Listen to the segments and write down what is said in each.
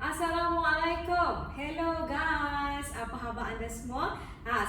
Assalamualaikum. Hello guys. Apa khabar anda semua?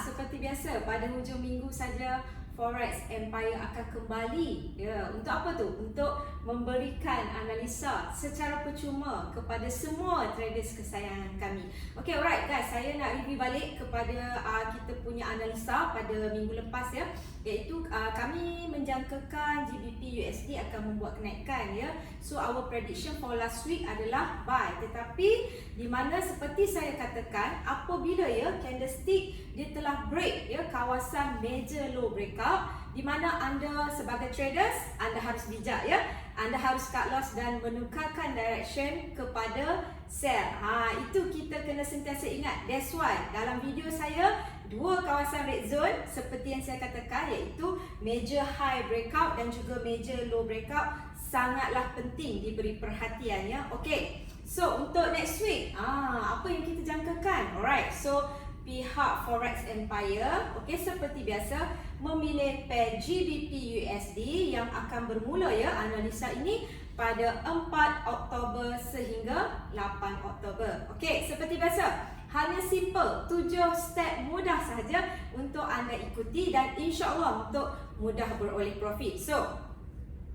Seperti biasa pada hujung minggu saja Forex Empire akan kembali. Ya, untuk apa tu? Untuk memberikan analisa secara percuma kepada semua traders kesayangan kami. Okay, alright guys, saya nak review balik kepada kita punya analisa pada minggu lepas ya, iaitu kami menjangkakan GBP USD akan membuat kenaikan ya. So our prediction for last week adalah buy, tetapi di mana seperti saya katakan, apabila ya candlestick dia telah break ya kawasan major low breakout, di mana anda sebagai traders anda harus bijak ya. Anda harus cut loss dan menukarkan direction kepada sell. Itu kita kena sentiasa ingat. That's why dalam video saya dua kawasan red zone seperti yang saya katakan, iaitu major high breakout dan juga major low breakout sangatlah penting diberi perhatian ya. Okay, so untuk next week apa yang kita jangkakan? Alright, so pihak Forex Empire seperti biasa memilih pair GBP USD yang akan bermula ya analisa ini pada 4 Oktober sehingga 8 Oktober. Okey, seperti biasa, hanya simple 7 step mudah sahaja untuk anda ikuti dan insya-Allah untuk mudah beroleh profit. So,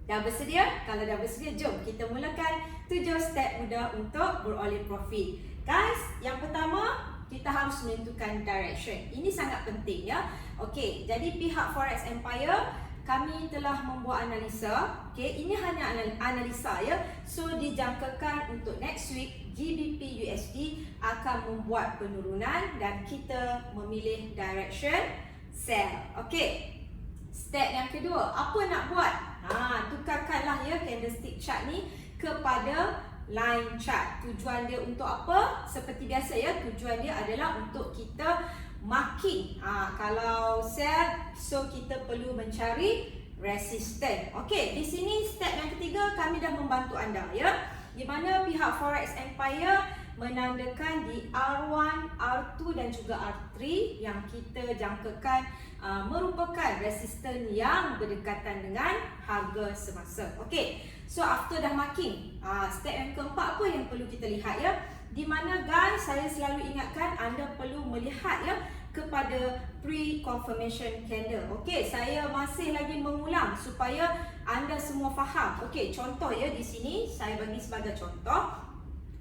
dah bersedia? Kalau dah bersedia, jom kita mulakan 7 step mudah untuk beroleh profit. Guys, yang pertama, kita harus menentukan direction. Ini sangat penting ya. Okey, jadi pihak Forex Empire kami telah membuat analisa. Okey, ini hanya analisa ya. So dijangkakan untuk next week GBP USD akan membuat penurunan dan kita memilih direction sell. Okey. Step yang kedua, apa nak buat? Tukarkanlah ya candlestick chart ni kepada line chart. Tujuan dia untuk apa? Seperti biasa ya, tujuan dia adalah untuk kita marking. Kalau sell, so kita perlu mencari resistance. Okey, di sini step yang ketiga kami dah membantu anda ya, di mana pihak Forex Empire menandakan di R1, R2 dan juga R3 yang kita jangkakan merupakan resistance yang berdekatan dengan harga semasa. Okey, so after dah marking, step yang keempat apa yang perlu kita lihat ya, di mana guys saya selalu ingatkan anda perlu melihat ya kepada pre-confirmation candle. Okey, saya masih lagi mengulang supaya anda semua faham. Okey, contoh ya, di sini saya bagi sebagai contoh.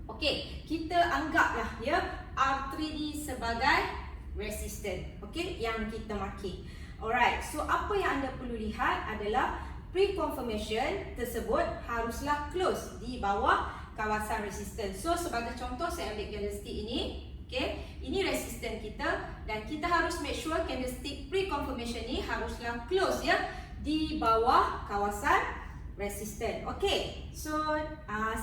Okey, kita anggaplah ya R3D sebagai resistance, okey, yang kita marking. Alright, so apa yang anda perlu lihat adalah pre-confirmation tersebut haruslah close di bawah kawasan resistance. So sebagai contoh saya ambil candlestick ini, okey, ini resistance kita dan kita harus make sure candlestick pre-confirmation ni haruslah close ya di bawah kawasan resistance. Okey, so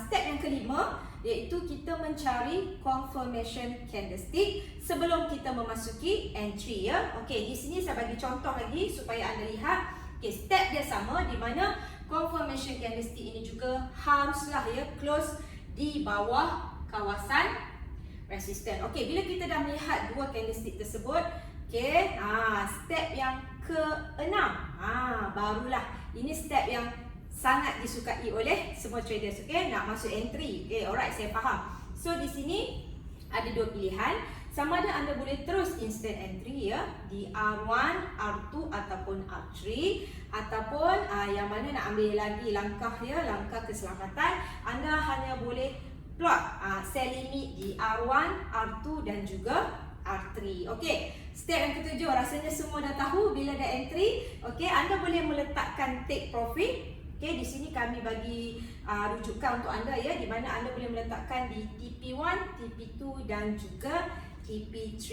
step yang kelima iaitu kita mencari confirmation candlestick sebelum kita memasuki entry ya. Okey, di sini saya bagi contoh lagi supaya anda lihat. Okey, step dia sama, di mana confirmation candlestick ini juga haruslah ya close di bawah kawasan resistance. Okey, bila kita dah melihat dua candlestick tersebut, okey, step yang ke-6, barulah ini step yang sangat disukai oleh semua traders, okey, nak masuk entry. Okey, alright, saya faham. So di sini ada dua pilihan, sama ada anda boleh terus instant entry ya di R1, R2 ataupun R3, ataupun yang mana nak ambil lagi langkah ya, langkah keselamatan, anda hanya boleh plot sell limit di R1, R2 dan juga R3. Okey, step yang ketujuh rasanya semua dah tahu bila dah entry. Okey, anda boleh meletakkan take profit. Okay, di sini kami bagi rujukan untuk anda ya, di mana anda boleh meletakkan di TP1, TP2 dan juga TP3.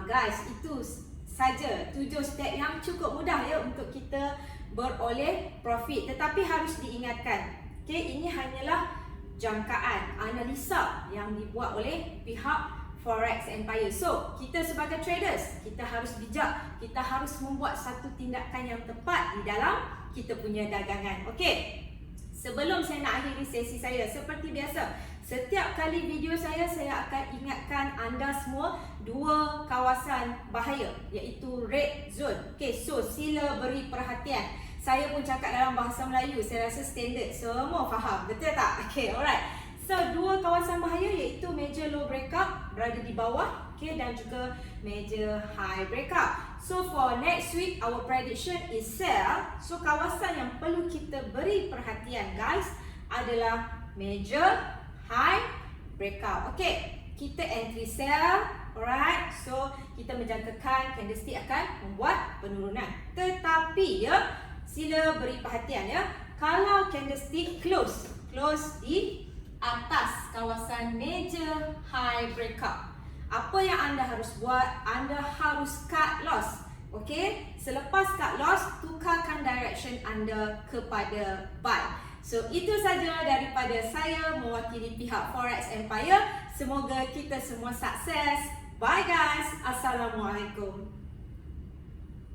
Guys, itu saja 7 step yang cukup mudah ya untuk kita beroleh profit. Tetapi harus diingatkan, okay, ini hanyalah jangkaan analisa yang dibuat oleh pihak Forex Empire. So, kita sebagai traders, kita harus bijak, kita harus membuat satu tindakan yang tepat di dalam kita punya dagangan. Okey, sebelum saya nak akhiri sesi saya, seperti biasa, setiap kali video saya akan ingatkan anda semua dua kawasan bahaya, iaitu red zone. Okey, so sila beri perhatian. Saya pun cakap dalam bahasa Melayu, saya rasa standard, semua faham, betul tak? Okey, alright. So, dua kawasan bahaya iaitu major low breakout berada di bawah, okay, dan juga major high breakout. So for next week, our prediction is sell. So kawasan yang perlu kita beri perhatian guys adalah major high breakout. Okay, kita entry sell. Alright, so kita menjangkakan candlestick akan membuat penurunan. Tetapi ya, sila beri perhatian ya, kalau candlestick close di atas kawasan major high breakout, apa yang anda harus buat? Anda harus cut loss. Okay, selepas cut loss, tukarkan direction anda kepada buy. So itu saja daripada saya mewakili pihak Forex Empire. Semoga kita semua sukses. Bye guys. Assalamualaikum.